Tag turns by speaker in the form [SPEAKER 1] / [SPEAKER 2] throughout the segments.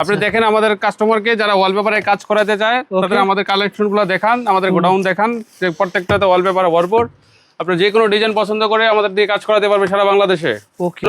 [SPEAKER 1] আপনি দেখেন আমাদের কাস্টমারকে যারা ওয়ালপেপারে কাজ করাতে চায় তাদের আমাদের কালেকশনগুলো দেখান, আমাদের গোডাউন দেখান, যে প্রত্যেকটাতে ওয়ালপেপারে ভরপুর। আপনি যে কোনো ডিজাইন পছন্দ করে আমাদের দিয়ে কাজ করাতে পারবে সারা বাংলাদেশে।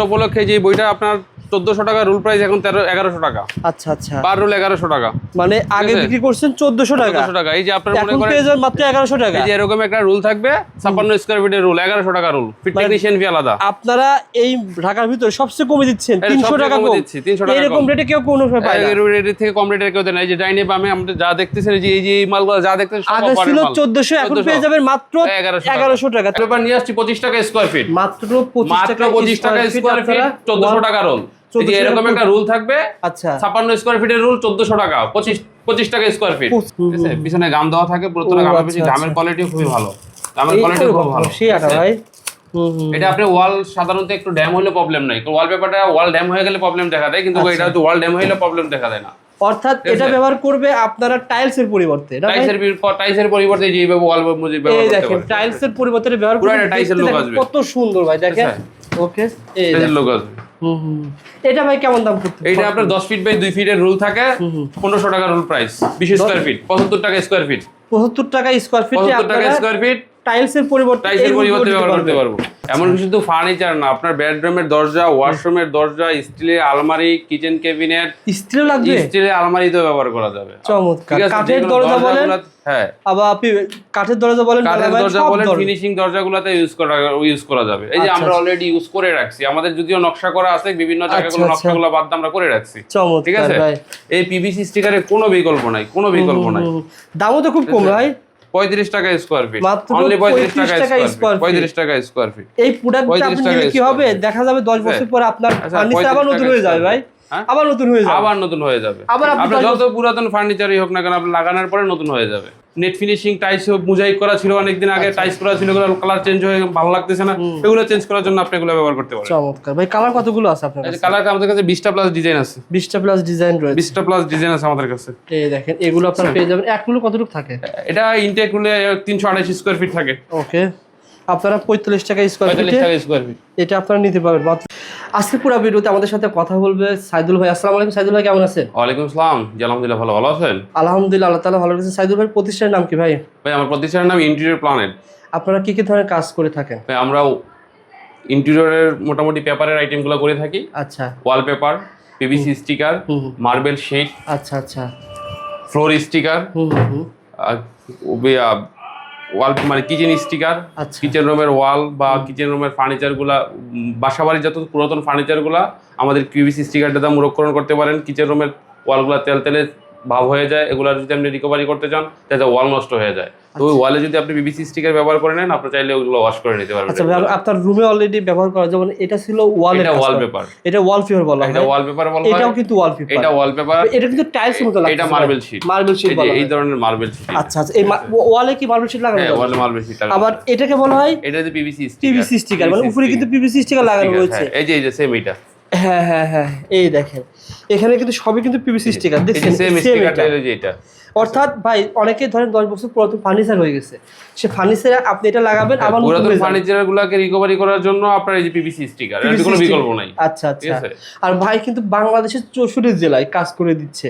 [SPEAKER 1] উপলক্ষে যে বইটা আপনার 1400 টাকা, রুল প্রাইস এখন 1100 টাকা।
[SPEAKER 2] আচ্ছা আচ্ছা,
[SPEAKER 1] পার রুল 1100 টাকা।
[SPEAKER 2] মানে আগে বিক্রি করছেন 1400 টাকা।
[SPEAKER 1] 1400 টাকা। এই যে আপনার মনে করেন
[SPEAKER 2] পেয়ে যাবেন মাত্র 1100 টাকা।
[SPEAKER 1] এই যে এরকম একটা রুল থাকবে 56 স্কয়ার ফিটের রুল, 1100 টাকা রুল, ফিট টেকনিশিয়ান ফি আলাদা।
[SPEAKER 2] আপনারা এই ঢাকার ভিতরে সবচেয়ে কমে দিচ্ছেন 300 টাকা কম
[SPEAKER 1] দিচ্ছি, 300 টাকা
[SPEAKER 2] এরকম রেটে কেউ কোনো সময় পায় না।
[SPEAKER 1] এই রেট থেকে কম রেটে কেউ দেয় না। এই যে ডাইনে বামে আমরা যা দেখতেছেন, এই যে এই মালগুলো যা দেখতেছেন সব
[SPEAKER 2] আগে ছিল 1400, এখন পেয়ে যাবেন মাত্র 1100 টাকা।
[SPEAKER 1] এবার নিয়ে আসছি 25 টাকা স্কয়ার ফিট,
[SPEAKER 2] মাত্র 25
[SPEAKER 1] টাকা স্কয়ার ফিট, 1400 টাকা রোল। এই যে এরকম একটা রুল থাকবে,
[SPEAKER 2] আচ্ছা
[SPEAKER 1] 56 স্কয়ার ফিটের রুল 1400 টাকা, 25 টাকা স্কয়ার ফিট। ঠিক আছে, পিছনে গাম দেওয়া থাকে, পুরোটা গামের পিছনে গামের কোয়ালিটি খুবই ভালো, গামের কোয়ালিটি খুব ভালো।
[SPEAKER 2] সেই আটা ভাই।
[SPEAKER 1] এটা আপনি ওয়াল সাধারণত একটু ড্যাম হলে প্রবলেম নাই, ওয়ালপেপারটা ওয়াল ড্যাম হয়ে গেলে প্রবলেম দেখা দেয়, কিন্তু এটা হচ্ছে ওয়াল ড্যাম হলে প্রবলেম দেখা দেয় না।
[SPEAKER 2] অর্থাৎ এটা ব্যবহার করবে আপনারা টাইলসের পরিবর্তে,
[SPEAKER 1] টাইলসের পরিবর্তে যেভাবে ওয়াল মুজিব ব্যবহার করতে পারেন।
[SPEAKER 2] দেখেন টাইলসের পরিবর্তে ব্যবহার করবে,
[SPEAKER 1] পুরো টাইলসের লুক আসবে,
[SPEAKER 2] কত সুন্দর ভাই দেখেন। ওকে, এই
[SPEAKER 1] টাইলসের লুক আসবে।
[SPEAKER 2] এটা ভাই কেমন দাম পড়ছে?
[SPEAKER 1] এইটা আপনার 10 ফিট বাই 2 ফিটের রুল থাকে, 1500 টাকা রুল প্রাইস, 20 স্কয়ার ফিট 75 টাকা স্কয়ার ফিট,
[SPEAKER 2] 75 টাকা স্কয়ার ফিট।
[SPEAKER 1] 75 টাকা স্কয়ার ফিট
[SPEAKER 2] টাইলসের পরিবর্তে
[SPEAKER 1] ব্যবহার করতে পারবো। এমন শুধু ফার্নিচার না, আপনার বেডরুমের দরজা, ওয়াশরুমের দরজা, স্টিলের আলমারি, কিচেন ক্যাবিনেট,
[SPEAKER 2] স্টিল লাগবে,
[SPEAKER 1] স্টিলের আলমারিতেও ব্যবহার করা যাবে।
[SPEAKER 2] চমৎকার। কাঠের দরজা বলেন,
[SPEAKER 1] হ্যাঁ
[SPEAKER 2] আবার আপনি কাঠের দরজা বলেন,
[SPEAKER 1] কাঠের দরজা বলেন, ফিনিশিং দরজাগুলোতে ইউজ করা যাবে। এই যে আমরা অলরেডি ইউজ করে রাখছি, আমাদের যদিও নকশা করা আছে, বিভিন্ন জায়গাগুলো নকশাগুলো বাদ দিয়ে আমরা করে রাখছি। ঠিক আছে, এই পিভিসি স্টিকারের কোনো বিকল্প নাই, কোনো বিকল্প নাই।
[SPEAKER 2] দামও তো খুব কম ভাই,
[SPEAKER 1] 35 টাকা স্কয়ার ফিট,
[SPEAKER 2] মাত্র
[SPEAKER 1] অনলি 35 টাকা
[SPEAKER 2] স্কয়ার ফিট,
[SPEAKER 1] 35 টাকা স্কয়ার ফিট।
[SPEAKER 2] এই প্রোডাক্টটা আপনি নিলে কি হবে দেখা যাবে 10 বছর পর আপনার ফার্নিচার আবার নতুন হয়ে যাবে ভাই, আবার নতুন হয়ে যাবে,
[SPEAKER 1] আবার নতুন হয়ে যাবে। আপনি যত পুরাতন ফার্নিচারই হোক না কেন, আপনি লাগানোর পরে নতুন হয়ে যাবে। নেট ফিনিশিং টাইলস মোজাইক করা ছিল অনেকদিন আগে, টাইলস করা ছিল, এগুলো কালার চেঞ্জ হয়ে ভালো লাগতেছে না, এগুলো চেঞ্জ করার জন্য আপনি এগুলো ব্যবহার করতে পারেন।
[SPEAKER 2] চমৎকার ভাই। কালার কতগুলো আছে আপনার কাছে?
[SPEAKER 1] কালার আমাদের কাছে 20টা প্লাস ডিজাইন আছে,
[SPEAKER 2] 20টা প্লাস ডিজাইন রয়েছে,
[SPEAKER 1] 20টা প্লাস ডিজাইন আছে আমাদের কাছে।
[SPEAKER 2] এই দেখেন এগুলো আপনারা পেয়ে যাবেন। এক রুল কতটুকু থাকে?
[SPEAKER 1] এটা ইনটেক রুলে 328 স্কয়ার ফিট থাকে।
[SPEAKER 2] ওকে, আপনারা 45 টাকা স্কয়ার ফিট,
[SPEAKER 1] 45 টাকা স্কয়ার ফিট
[SPEAKER 2] এটা আপনারা নিতে পারবেন। আজকে পুরো ভিডিওতে আমাদের সাথে কথা বলবে সাইদুল ভাই। আসসালামু আলাইকুম সাইদুল ভাই, কেমন আছেন?
[SPEAKER 1] ওয়ালাইকুম আসসালাম, জি আলহামদুলিল্লাহ, ভালো আছেন?
[SPEAKER 2] আলহামদুলিল্লাহ, আল্লাহ তাআলা ভালো রাখছেন। সাইদুল ভাই প্রতিষ্ঠানের নাম কি ভাই?
[SPEAKER 1] ভাই আমার প্রতিষ্ঠানের নাম ইন্টেরিয়র প্ল্যানেট।
[SPEAKER 2] আপনারা কি কি ধরনের কাজ করে থাকেন?
[SPEAKER 1] ভাই আমরা ইন্টেরিয়রের মোটামুটি পেপারের আইটেমগুলো করে থাকি।
[SPEAKER 2] আচ্ছা,
[SPEAKER 1] wallpaper, PVC sticker, marble sheet,
[SPEAKER 2] আচ্ছা আচ্ছা,
[SPEAKER 1] ফ্লোর স্টিকার, ওয়াল মানে কিচেন স্টিকার, কিচেন রুমের ওয়াল বা কিচেন রুমের ফার্নিচারগুলা, বাসাবাড়ির যত পুরাতন ফার্নিচারগুলা আমাদের পিভিসি স্টিকারটা দিয়ে মুরক্ষণ করতে পারেন। কিচেন রুমের ওয়ালগুলা তেলে ভাব হয়ে যায়, এগুলা যদি আপনি রিকভারি করতে চান তাহলে ওয়াল নষ্ট হয়ে যায়, তো ওই ওয়ালে যদি আপনি পিভিসি স্টিকার ব্যবহার করে নেন, আপনি চাইলে ওগুলো ওয়াশ করে নিতে পারবেন।
[SPEAKER 2] আচ্ছা, আপনার রুমে অলরেডি ব্যবহার করা, যেমন এটা ছিল ওয়ালের,
[SPEAKER 1] এটা ওয়ালপেপার,
[SPEAKER 2] এটা ওয়ালপেপার বলা হয়,
[SPEAKER 1] এটা ওয়ালপেপার বলা হয়,
[SPEAKER 2] এটাও কিন্তু ওয়ালপেপার,
[SPEAKER 1] এটা ওয়ালপেপার,
[SPEAKER 2] এটা কিন্তু টাইলসের মতো লাগে,
[SPEAKER 1] এটা মার্বেল শিট,
[SPEAKER 2] মার্বেল শিট বলা হয়,
[SPEAKER 1] এই ধরনের মার্বেল শিট।
[SPEAKER 2] আচ্ছা আচ্ছা, এই ওয়ালে কি মার্বেল শিট লাগানো হয়?
[SPEAKER 1] হ্যাঁ, ওয়ালে মার্বেল শিট লাগানো।
[SPEAKER 2] আবার এটাকে বলা হয়
[SPEAKER 1] এটা যে পিভিসি
[SPEAKER 2] স্টিকার, মানে উপরে কিন্তু পিভিসি স্টিকার লাগানো রয়েছে।
[SPEAKER 1] এই যে সেম এটা,
[SPEAKER 2] হ্যাঁ হ্যাঁ হ্যাঁ, এই দেখেন এখানে কিন্তু সবই কিন্তু পিভিসি স্টিকার, দেখছেন
[SPEAKER 1] সেম স্টিকারটা এই এটা।
[SPEAKER 2] অর্থাৎ ভাই অনেকে ধরেন 10 বছর পুরাতন ফার্নিচার হয়ে গেছে, সে ফার্নিচারে আপনি এটা লাগাবেন, আবার
[SPEAKER 1] পুরাতন ফার্নিচারগুলোকে রিকভারি করার জন্য আপনার এই যে পিভিসি স্টিকার, এর কোনো বিকল্প নাই।
[SPEAKER 2] আচ্ছা আচ্ছা, আর ভাই কিন্তু বাংলাদেশের 64 জেলায় কাজ করে দিচ্ছে।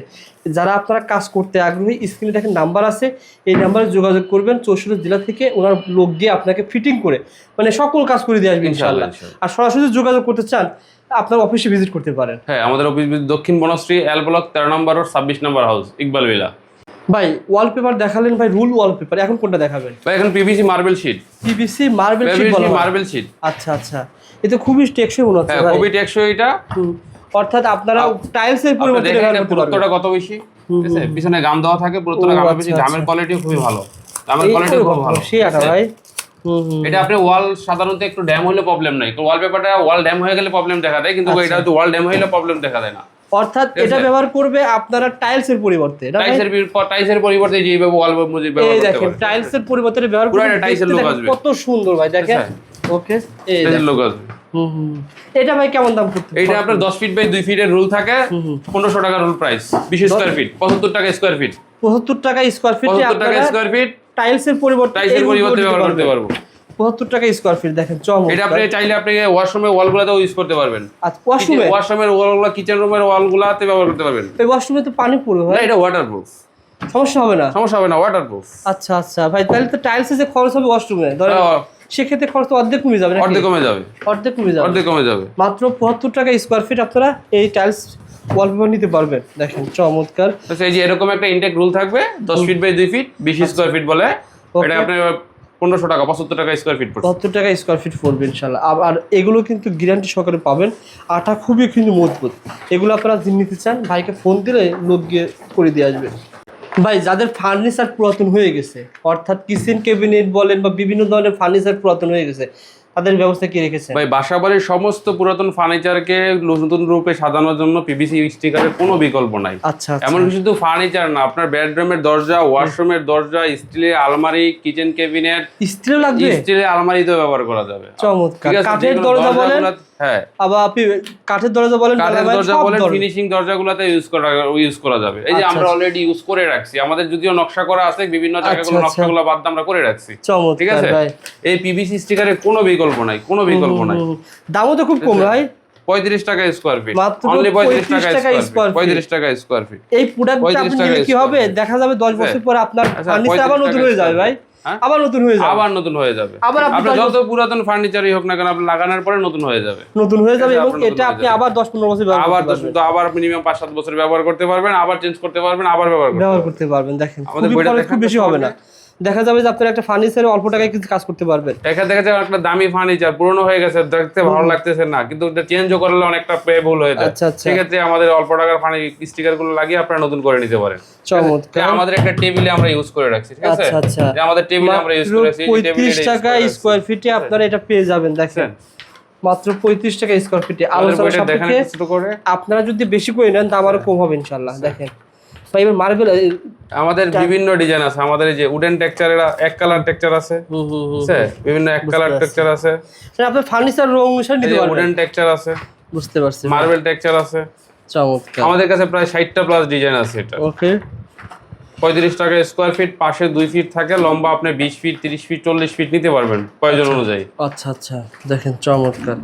[SPEAKER 2] যারা আপনারা কাজ করতে আগ্রহী, স্ক্রিনে দেখেন নাম্বার আছে, এই নাম্বারে যোগাযোগ করবেন। 64 জেলা থেকে ওনার লোক দিয়ে আপনাকে ফিটিং করে মানে সকল কাজ করে দিয়ে আসবে ইনশাআল্লাহ। আর সরাসরি যোগাযোগ করতে চান, আপনার অফিসে ভিজিট করতে পারেন।
[SPEAKER 1] হ্যাঁ, আমাদের অফিস দক্ষিণ Banashree L block 13 number road 26 number house, Iqbal villa.
[SPEAKER 2] ভাই ওয়ালপেপার দেখালেন ভাই, রুল ওয়ালপেপার, এখন কোনটা দেখাবেন
[SPEAKER 1] ভাই? এখন PVC marble sheet,
[SPEAKER 2] PVC marble sheet বলা হয়,
[SPEAKER 1] মার্বেল শিট।
[SPEAKER 2] আচ্ছা আচ্ছা, এটা খুবই টেকসই মনে হচ্ছে।
[SPEAKER 1] হ্যাঁ, খুবই টেকসই এটা।
[SPEAKER 2] অর্থাৎ আপনারা টাইলসের পরিবর্তে ব্যবহার করতে পারবেন।
[SPEAKER 1] পুরোটা কত বেশি, ঠিক আছে, পিছনে গাম দেওয়া থাকে, পুরোটা গামের বেশি, গামের কোয়ালিটি খুবই ভালো, গামের কোয়ালিটি খুব ভালো।
[SPEAKER 2] সেই আটা ভাই।
[SPEAKER 1] এটা আপনি ওয়াল সাধারণত একটু ড্যাম হলে প্রবলেম নাই, ওয়ালপেপারটা ওয়াল ড্যাম হয়ে গেলে প্রবলেম দেখা দেয়, কিন্তু এটা হচ্ছে ওয়াল ড্যাম হলে প্রবলেম দেখা দেয় না।
[SPEAKER 2] অর্থাৎ এটা ব্যবহার করবে আপনারা টাইলসের পরিবর্তে,
[SPEAKER 1] টাইলসের পরিবর্তে যেভাবে ওয়াল মুজিব ব্যবহার করতে পারেন।
[SPEAKER 2] দেখেন টাইলসের পরিবর্তে ব্যবহার করবে,
[SPEAKER 1] পুরো টাইলসের লুক আসবে,
[SPEAKER 2] কত সুন্দর ভাই দেখেন। ওকে, এই
[SPEAKER 1] টাইলসের লুক আসবে।
[SPEAKER 2] এটা ভাই কেমন দাম পড়ছে?
[SPEAKER 1] এটা আপনার 10 ফিট বাই 2 ফিটের রুল থাকে, 1500 টাকা রুল প্রাইস, 20 স্কয়ার ফিট 75 টাকা স্কয়ার ফিট,
[SPEAKER 2] 75 টাকা স্কয়ার ফিট,
[SPEAKER 1] 75 টাকা স্কয়ার ফিট,
[SPEAKER 2] টাইলসের পরিবর্তে
[SPEAKER 1] ব্যবহার করতে পারবো।
[SPEAKER 2] 75 টাকা স্কয়ার ফিট। দেখেন চমৎকার।
[SPEAKER 1] এটা আপনি চাইলে আপনি ওয়াশরুমের ওয়ালগুলোতেও ইউজ করতে পারবেন।
[SPEAKER 2] আচ্ছা ওয়াশরুমে,
[SPEAKER 1] ওয়াশরুমের ওয়ালগুলো, কিচেন রুমের ওয়ালগুলোতে ব্যবহার করতে পারবেন।
[SPEAKER 2] এই ওয়াশরুমে তো পানি পড়বে
[SPEAKER 1] না,
[SPEAKER 2] ভাই,
[SPEAKER 1] এটা ওয়াটারপ্রুফ,
[SPEAKER 2] সমস্যা হবে না?
[SPEAKER 1] সমস্যা হবে না, ওয়াটারপ্রুফ।
[SPEAKER 2] আচ্ছা আচ্ছা ভাই, তাহলে তো টাইলসে যে খরচ হবে ওয়াশরুমে ধরেন, সেক্ষেত্রে খরচ তো অর্ধেক কমে যাবে নাকি?
[SPEAKER 1] অর্ধেক কমে যাবে,
[SPEAKER 2] অর্ধেক কমে যাবে,
[SPEAKER 1] অর্ধেক কমে যাবে।
[SPEAKER 2] মাত্র 75 টাকা স্কয়ার ফিট আপনারা এই টাইলস ওয়ালপেপার নিতে পারবেন। দেখেন চমৎকার।
[SPEAKER 1] আচ্ছা, এই যে এরকম একটা ইনটেক রুল থাকবে 10 feet by 2 feet 20 square feet বলে, এটা আপনি 1500 টাকা 75 টাকা স্কয়ার ফিট পড়বে।
[SPEAKER 2] 75 টাকা স্কয়ার ফিট পড়বে ইনশাআল্লাহ। আর এগুলো কিন্তু গ্যারান্টি সহকারে পাবেন, আটা খুবই কিন্তু মজবুত। এগুলো আপনারা যদি নিতে চান ভাইকে ফোন দিলে লোক গিয়ে করে দিয়ে আসবে। ভাই যাদের ফার্নিচার পুরাতন হয়ে গেছে, অর্থাৎ কিচেন ক্যাবিনেট বলেন বা বিভিন্ন ধরনের ফার্নিচার পুরাতন হয়ে গেছে, তাদের ব্যবস্থা কি রেখেছেন?
[SPEAKER 1] ভাই বাসাবাড়ির সমস্ত পুরাতন ফার্নিচারকে নতুন রূপে সাজানোর জন্য পিভিসি স্টিকারের কোনো বিকল্প নাই।
[SPEAKER 2] আচ্ছা
[SPEAKER 1] এমন শুধু ফার্নিচার না, আপনার বেডরুমের দরজা, ওয়াশরুমের দরজা, স্টিলের আলমারি, কিচেন ক্যাবিনেট,
[SPEAKER 2] স্টিল লাগবে,
[SPEAKER 1] স্টিলের আলমারিতেও ব্যবহার করা যাবে।
[SPEAKER 2] চমৎকার।
[SPEAKER 1] ঠিক আছে,
[SPEAKER 2] কাঠের
[SPEAKER 1] যেগুলো
[SPEAKER 2] দরজা বলেন,
[SPEAKER 1] হ্যাঁ
[SPEAKER 2] আবার আপনি কাঠের দরজা বলেন,
[SPEAKER 1] কাঠের দরজা
[SPEAKER 2] সব
[SPEAKER 1] বলেন,
[SPEAKER 2] ধরনের।
[SPEAKER 1] ফিনিশিং দরজাগুলোতে ইউজ করা যাবে। এই যে
[SPEAKER 2] আচ্ছা,
[SPEAKER 1] আমরা
[SPEAKER 2] আচ্ছা।
[SPEAKER 1] অলরেডি ইউজ করে রাখছি, আমাদের যদিও নকশা করা আছে, বিভিন্ন জায়গাগুলো
[SPEAKER 2] আচ্ছা,
[SPEAKER 1] নকশাগুলো বাদ দিয়ে আমরা করে রাখছি। ঠিক
[SPEAKER 2] চমৎকার
[SPEAKER 1] আছে,
[SPEAKER 2] ভাই।
[SPEAKER 1] এই পিভিসি স্টিকারের কোনো বিকল্প নাই, কোনো বিকল্প নাই।
[SPEAKER 2] দামও তো খুব কম ভাই,
[SPEAKER 1] 35 টাকা স্কয়ার ফিট,
[SPEAKER 2] মাত্র
[SPEAKER 1] অনলি 35
[SPEAKER 2] টাকা
[SPEAKER 1] টাকা
[SPEAKER 2] স্কয়ার
[SPEAKER 1] স্কয়ার ফিট, 35 টাকা স্কয়ার ফিট।
[SPEAKER 2] এই প্রোডাক্টটা
[SPEAKER 1] 35
[SPEAKER 2] আপনি
[SPEAKER 1] টাকা
[SPEAKER 2] নিলে কি
[SPEAKER 1] স্কয়ার
[SPEAKER 2] হবে,
[SPEAKER 1] ফিট।
[SPEAKER 2] দেখা যাবে 10 বছর পরে আপনার
[SPEAKER 1] আচ্ছা,
[SPEAKER 2] ফার্নিচার
[SPEAKER 1] 35
[SPEAKER 2] আবার নতুন
[SPEAKER 1] টাকা
[SPEAKER 2] হয়ে যাবে
[SPEAKER 1] স্কয়ার
[SPEAKER 2] ভাই,
[SPEAKER 1] হ্যাঁ?
[SPEAKER 2] আবার নতুন হয়ে যাবে,
[SPEAKER 1] আবার নতুন হয়ে যাবে।
[SPEAKER 2] আবার আপনি
[SPEAKER 1] আপনার যত পুরাতন ফার্নিচারই হোক না কেন, আপনি লাগানোর পরে নতুন হয়ে যাবে,
[SPEAKER 2] নতুন হয়ে যাবে। এবং
[SPEAKER 1] আপনার নতুন
[SPEAKER 2] এটা
[SPEAKER 1] হয়ে
[SPEAKER 2] আপনি
[SPEAKER 1] যাবে।
[SPEAKER 2] আবার 10-15 বছর ব্যবহার
[SPEAKER 1] আবার
[SPEAKER 2] করতে পারবেন,
[SPEAKER 1] আবার মিনিমাম 5-7 বছর ব্যবহার করতে পারবেন, আবার চেঞ্জ করতে পারবেন, আবার ব্যবহার
[SPEAKER 2] ব্যবহার
[SPEAKER 1] করতে
[SPEAKER 2] করতে পারবেন। দেখেন
[SPEAKER 1] আমাদের
[SPEAKER 2] খুবই
[SPEAKER 1] বইটা
[SPEAKER 2] খরচ
[SPEAKER 1] দেখান
[SPEAKER 2] খুব বেশি
[SPEAKER 1] তো
[SPEAKER 2] হবে না, দেখা যাবে যে আপনার একটা ফার্নিচারে অল্প টাকায় কিছু কাজ করতে পারবেন।
[SPEAKER 1] দেখা যাচ্ছে একটা দামি ফার্নিচার পুরনো হয়ে গেছে, দেখতে ভালো লাগতেছে না, কিন্তু এটা চেঞ্জও করলে অনেকটা ভুল হয়ে যায়।
[SPEAKER 2] আচ্ছা, আচ্ছা।
[SPEAKER 1] সেক্ষেত্রে আমাদের অল্প টাকার স্টিকার গুলো লাগিয়ে আপনারা নতুন করে নিতে পারেন।
[SPEAKER 2] চমৎকার।
[SPEAKER 1] আমাদের একটা টেবিলে আমরা ইউজ করে রাখছি, ঠিক আছে,
[SPEAKER 2] আচ্ছা, আচ্ছা।
[SPEAKER 1] যে আমাদের টেবিলে আমরা ইউজ করে রাখছি,
[SPEAKER 2] 35 টাকা স্কয়ার ফিটে আপনারা এটা পেয়ে যাবেন। দেখেন মাত্র 35 টাকা স্কয়ার ফিটে। আলোচনা সাপেক্ষে আপনারা যদি বেশি করে নেন দাম আরো কম হবে ইনশাআল্লাহ। দেখেন ভাই এবার মার্বেল
[SPEAKER 1] আমাদের বিভিন্ন ডিজাইন আছে, আমাদের এই যে উডেন টেক্সচার, এক কালার টেক্সচার আছে, ঠিক আছে, বিভিন্ন এক কালার টেক্সচার আছে,
[SPEAKER 2] মানে আপনার ফার্নিচার রং অনুসারে নিতে পারবেন।
[SPEAKER 1] উডেন টেক্সচার আছে,
[SPEAKER 2] বুঝতে পারছি,
[SPEAKER 1] মার্বেল টেক্সচার আছে।
[SPEAKER 2] চমৎকার।
[SPEAKER 1] আমাদের কাছে প্রায় 60টা প্লাস ডিজাইন আছে। এটা
[SPEAKER 2] ওকে,
[SPEAKER 1] 35 টাকা স্কয়ার ফিট, পাশে 2 ফিট থাকে, লম্বা আপনি 20 ফিট 30 ফিট 40 ফিট নিতে পারবেন প্রয়োজন অনুযায়ী।
[SPEAKER 2] আচ্ছা আচ্ছা, দেখেন চমৎকার।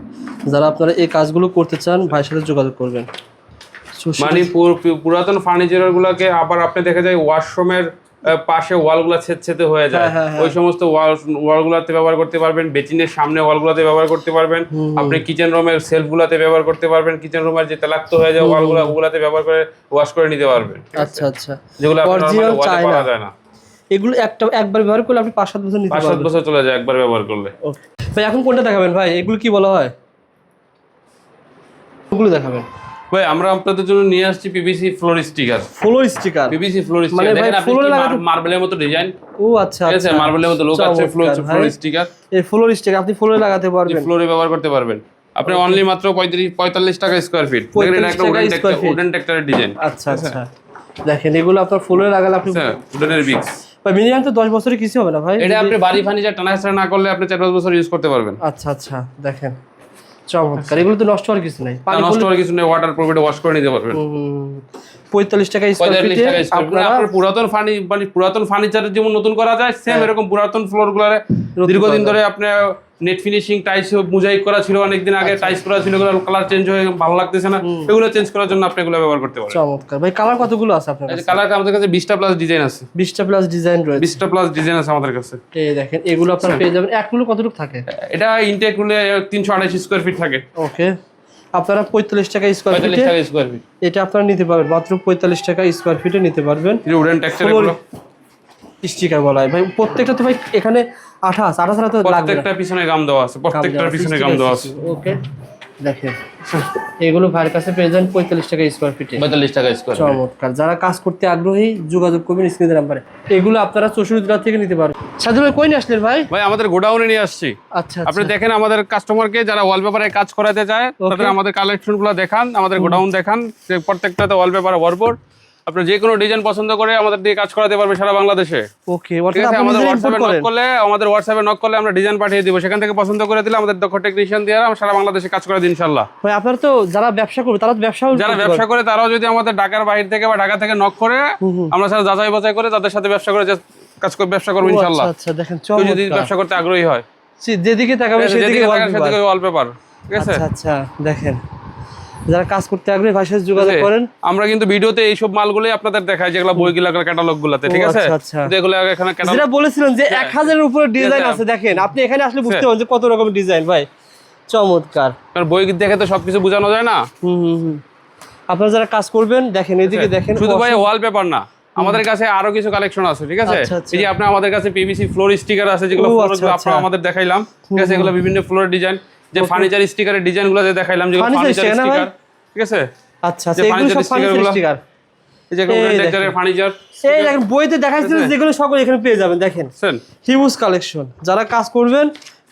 [SPEAKER 2] যারা আপনারা এই কাজগুলো করতে চান ভাইয়ের সাথে যোগাযোগ করবেন।
[SPEAKER 1] মানে পুরাতন ফার্নিচার গুলাকে আবার আপনি দেখা যায় ওয়াশরুমের পাশে ওয়ালগুলা ছেদছেদে হয়ে যায়, ওই সমস্ত ওয়ালগুলাতে ব্যবহার করতে পারবেন, বেচিনের সামনে ওয়ালগুলাতে ব্যবহার করতে পারবেন, আপনি কিচেন রুমের সেলফগুলাতে ব্যবহার করতে পারবেন, কিচেন রুমের যে তেলাক্ত হয়ে যায় ওয়ালগুলা ওগুলাতে ব্যবহার করে ওয়াশ করে নিতে পারবেন।
[SPEAKER 2] আচ্ছা আচ্ছা,
[SPEAKER 1] যেগুলো
[SPEAKER 2] অরিজিনাল চাই না,
[SPEAKER 1] যায় না,
[SPEAKER 2] এগুলো একবার ব্যবহার করলে আপনি 5-7 বছর নিতে পারবেন।
[SPEAKER 1] 5-7 বছর চলে যায় একবার ব্যবহার করলে।
[SPEAKER 2] ভাই এখন কোনটা দেখাবেন ভাই, এগুলো কি বলা হয়, ওগুলো দেখাবেন
[SPEAKER 1] ভাই? আমরা আপনাদের জন্য নিয়ে আসছি PVC floor sticker.
[SPEAKER 2] Floor sticker,
[SPEAKER 1] PVC floor
[SPEAKER 2] মানে
[SPEAKER 1] স্টিকার,
[SPEAKER 2] ভাই
[SPEAKER 1] দেখেন আপনি
[SPEAKER 2] ফ্লোরে লাগাতে
[SPEAKER 1] মার্বেলের মতো ডিজাইন।
[SPEAKER 2] ও আচ্ছা
[SPEAKER 1] ঠিক আছে,
[SPEAKER 2] আচ্ছা,
[SPEAKER 1] মার্বেলের মতো লোক আছে, ফ্লোর স্টিকার।
[SPEAKER 2] এই ফ্লোর স্টিকার আপনি ফ্লোরে লাগাতে পারবেন,
[SPEAKER 1] ফ্লোরে ব্যবহার করতে পারবেন আপনি অনলি মাত্র 45 টাকা স্কয়ার ফিট। দেখেন এটা একটা উডেন টেক্সচারের ডিজাইন।
[SPEAKER 2] আচ্ছা আচ্ছা, দেখেন এগুলো আপনার ফ্লোরে লাগালে আপনি
[SPEAKER 1] উডেনের বিক্স
[SPEAKER 2] ভাই মিনিমাম তো 10 বছরের কিছু হবে না ভাই?
[SPEAKER 1] এটা আপনি বাড়ি ফার্নিচার টানাছাড়া না করলে আপনি 4-5 বছর ইউজ করতে পারবেন।
[SPEAKER 2] আচ্ছা আচ্ছা, দেখেন চমৎকার। এগুলো তো নষ্ট হওয়ার কিছু নাই, পানি
[SPEAKER 1] নষ্ট হওয়ার কিছু নেই, ওয়াটার প্রুফে ওয়াশ করে নিতে পারবেন।
[SPEAKER 2] 45 টাকা স্কয়ার
[SPEAKER 1] 45
[SPEAKER 2] ফিটে
[SPEAKER 1] টাকা স্কয়ার ফিট। আপনার পুরাতন ফার্নিচার যেমন নতুন করা যায়, সেম এরকম পুরাতন ফ্লোর গুলারে দীর্ঘদিন ধরে আপনার নেট ফিনিশিং টাইলস মোজাইক করা ছিল, অনেকদিন আগে টাইলস করা ছিল, এগুলো কালার চেঞ্জ হয়ে ভালো লাগতেছে না, এগুলো চেঞ্জ করার জন্য আপনি এগুলো ব্যবহার করতে পারেন।
[SPEAKER 2] চমৎকার ভাই। কালার কতগুলো আছে আপনার কাছে?
[SPEAKER 1] কালার আমাদের কাছে 20টা প্লাস ডিজাইন আছে।
[SPEAKER 2] 20টা প্লাস ডিজাইন রয়েছে,
[SPEAKER 1] 20টা প্লাস ডিজাইন আছে আমাদের কাছে।
[SPEAKER 2] এই দেখেন এগুলো আপনারা পেয়ে যাবেন। একগুলো কতটুকু থাকে?
[SPEAKER 1] এটা ইনটেক রুলে 328 স্কয়ার ফিট থাকে।
[SPEAKER 2] ওকে, আপনারা 45 টাকা স্কয়ার
[SPEAKER 1] 45
[SPEAKER 2] ফিটে
[SPEAKER 1] টাকা স্কয়ার ফিট
[SPEAKER 2] এটা আপনারা নিতে পারবেন, মাত্র 45 টাকা স্কয়ার ফিটে নিতে পারবেন।
[SPEAKER 1] উডেন টেক্সচার এগুলো
[SPEAKER 2] স্টিকার বলা হয় ভাই, প্রত্যেকটা তো ভাই এখানে আঠা ছাড়া তো লাগবে না,
[SPEAKER 1] প্রত্যেকটার পিছনে গাম দেওয়া আছে, প্রত্যেকটার পিছনে গাম দেওয়া আছে।
[SPEAKER 2] ওকে, দেখেন এগুলো ভাইয়ের কাছে পেয়ে যান 45 টাকা স্কয়ার ফিটে।
[SPEAKER 1] 45 টাকা স্কয়ার ফিট।
[SPEAKER 2] চমৎকার। যারা কাজ করতে আগ্রহী যোগাযোগ করবেন স্ক্রিনের নাম্বারে। এগুলো আপনারা 64 জেলা থেকে নিতে পারবেন। সাদুল ভাই কই নিয়ে আসলেন ভাই?
[SPEAKER 1] ভাই আমাদের গোডাউনে নিয়ে আসছি।
[SPEAKER 2] আচ্ছা,
[SPEAKER 1] আপনি দেখেন আমাদের কাস্টমারকে যারা ওয়ালপেপারে কাজ করাতে চায় তাদের আমাদের কালেকশনগুলো দেখান, আমাদের গোডাউন দেখান, প্রত্যেকটাতে ওয়ালপেপারে ভরপুর। আপনি যে কোনো ডিজাইন পছন্দ করে আমাদের দিয়ে কাজ করাতে পারবে সারা বাংলাদেশে।
[SPEAKER 2] ওকে,
[SPEAKER 1] ঠিক আছে, আমাদের হোয়াটসঅ্যাপে নক করলে আমরা ডিজাইন পাঠিয়ে দিব, সেখান থেকে পছন্দ করে দিলে আমাদের দক্ষ টেকনিশিয়ান দিয়ে আমরা সারা বাংলাদেশে কাজ করে দিই ইনশাআল্লাহ।
[SPEAKER 2] ভাই আপনারা তো যারা ব্যবসা করবে তারা
[SPEAKER 1] যারা ব্যবসা করে তারাও যদি আমাদের ঢাকার বাইরে থেকে বা ঢাকা থেকে নক করে আমরা সারা যাচাই বাছাই করে তাদের সাথে ব্যবসা করে ব্যবসা করবো ইনশাআল্লাহ।
[SPEAKER 2] আচ্ছা, দেখেন
[SPEAKER 1] কেউ যদি ব্যবসা করতে আগ্রহী হয়।
[SPEAKER 2] যেদিকে তাকাবে সেদিকে
[SPEAKER 1] ওয়ালপেপার, ঠিক আছে?
[SPEAKER 2] আচ্ছা আচ্ছা, দেখেন যারা কাজ করতে আগ্রহী ভাইয়ের সাথে যোগাযোগ করেন।
[SPEAKER 1] আমরা কিন্তু ভিডিওতে এইসব মালগুলোই আপনাদের দেখাই, যেগুলো বইগুলা ক্যাটালগ গুলাতে, ঠিক আছে?
[SPEAKER 2] আচ্ছা আচ্ছা,
[SPEAKER 1] যেগুলো এখানে
[SPEAKER 2] যেটা বলেছিলেন যে 1000 এর উপরে ডিজাইন আছে, দেখেন আপনি এখানে আসলে বুঝতে পারবেন যে কত রকমের ডিজাইন ভাই, চমৎকার।
[SPEAKER 1] কারণ বই দেখে তো সবকিছু বোঝানো যায় না।
[SPEAKER 2] আপনারা যারা কাজ করবেন দেখেন, এদিকে দেখেন,
[SPEAKER 1] শুধু ভাই ওয়ালপেপার না, আমাদের কাছে আরো কিছু কালেকশন আছে, ঠিক আছে? এই যে আপনার আমাদের কাছে পিভিসি ফ্লোর স্টিকার আছে, যেগুলো আপনারা আমাদের দেখাইলাম, ঠিক আছে? এগুলো বিভিন্ন ফ্লোর ডিজাইন, যে ফার্নিচার স্টিকারের ডিজাইনগুলো যে দেখাইলাম, যেগুলো ফার্নিচার স্টিকার, ঠিক আছে?
[SPEAKER 2] আচ্ছা আচ্ছা, এগুলো সব ফার্নিচার স্টিকার,
[SPEAKER 1] এই যে ডেকোরেটর ফার্নিচার,
[SPEAKER 2] এই দেখেন বইতে দেখাইছিলেন যেগুলো সকল এখানে পেয়ে যাবেন। দেখেন হিউজ কালেকশন, যারা কাজ করবেন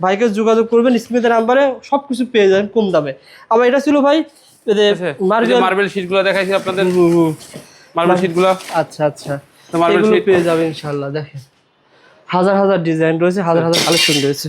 [SPEAKER 2] ভাইকে যোগাযোগ করবেন, স্ক্রিনের নাম্বারে সবকিছু পেয়ে যাবেন কম দামে। আবার এটা ছিল ভাই
[SPEAKER 1] মার্বেল শীটগুলো দেখাইছি আপনাদের, মার্বেল শীটগুলো।
[SPEAKER 2] আচ্ছা আচ্ছা, এগুলো পেয়ে যাবেন ইনশাআল্লাহ। দেখেন হাজার হাজার ডিজাইন রয়েছে, হাজার হাজার কালেকশন রয়েছে।